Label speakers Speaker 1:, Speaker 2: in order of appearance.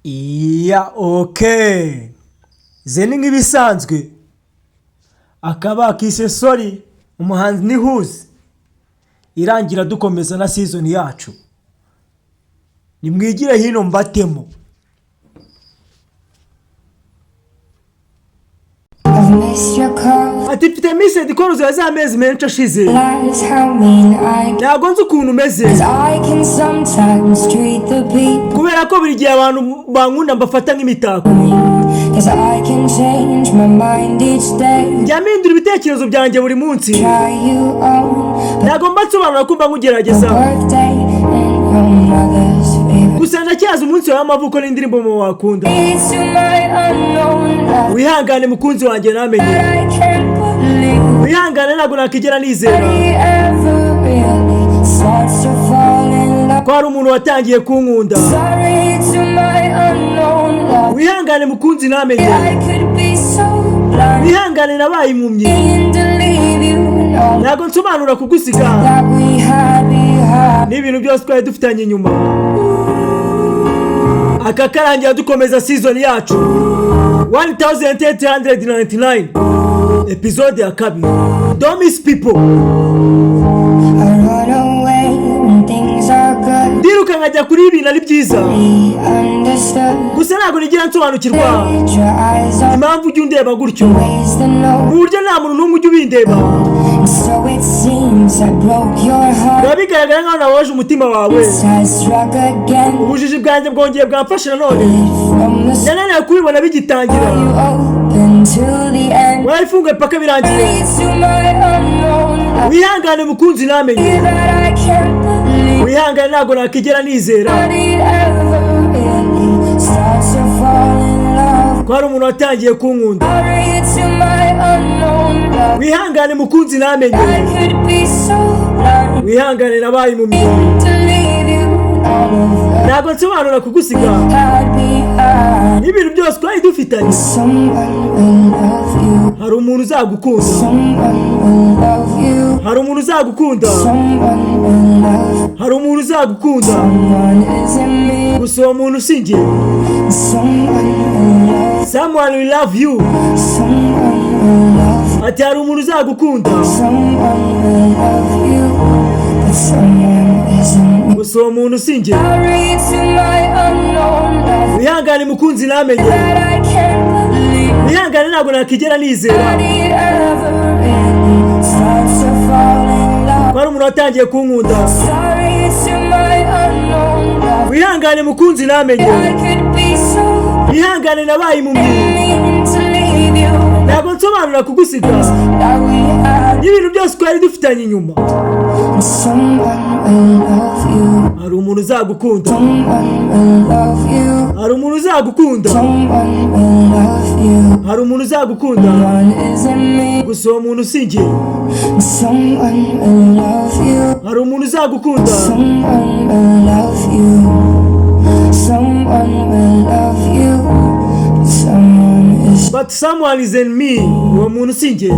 Speaker 1: Okay. Zeni nk'ibisanzwe. Akaba kise sorry umuhanzi ni Huzi. Irangira dukomeza na season yacu. Nimwigire hino mbatemo. Ati mfite message ikoruzo ya za mezi menshi ashize. Ntabwo nzi ukuntu umeze. Kubera ko buri gihe abantu bankunda mbafata nk'imitako. Njya mpindura ibitekerezo byanjye buri munsi. Ntabwo mbatsobanura ko mba nkugerageza. Gusa ndacyaza umunsi w'amavuko n'indirimbo mu wakunda. Wihangane mukunzi wanjye namenye. Wihangane ntabwo nakigera nizera. Ko hari umuntu watangiye kunkunda. Wihangane mukunzi namenye. Wihangane nabaye impumyi. Ntabwo nsobanura kugusiga. N'ibintu byose twari dufitanye inyuma. Aka karangira dukomeza season yacu 1899 episode ya kabiri. Don't miss people. Ndiruka nkajya kuri ibintu ari byiza. Gusa ntabwo nigira nsobanukirwa impamvu ujya undeba gutyo. Burya nta muntu n'umwe ujya ubindeba. Bigaragara nkaho nawaje umutima wawe. Ubujiji bwanjye bwongeye bwamfashe nanone. Nanone kubibona bigitangira. Wayifunge paka birangiye. Wihangane mukunzi namenye. Wihangane ntabwo nakigera nizera. Ko hari umuntu watangiye kunkunda. Wihangane mukunzi namenye. Wihangane nabaye impumyi. Ntabwo nsobanura kugusiga. N'ibintu byose twari dufitanye. Hari umuntu uzagukunda. Hari umuntu uzagukunda. Hari umuntu uzagukunda. Gusa uwo muntu usinjye. Someone will love you. Ati hari umuntu uzagukunda. Gusa uwo muntu usinjye. Wihangane mukunzi namenye. Wihangane ntabwo nakigera nizera. Ko hari umuntu watangiye kunkunda. Wihangane mukunzi namenye. Wihangane nabaye impumyi. Ntabwo nsobanura kugusiga. N'ibintu byose twari dufitanye inyuma. Hari umuntu uzagukunda. Hari umuntu uzagukunda. Hari umuntu uzagukunda. Gusa uwo muntu usinjye. Hari umuntu uzagukunda. But someone is in me. Uwo muntu usinjye.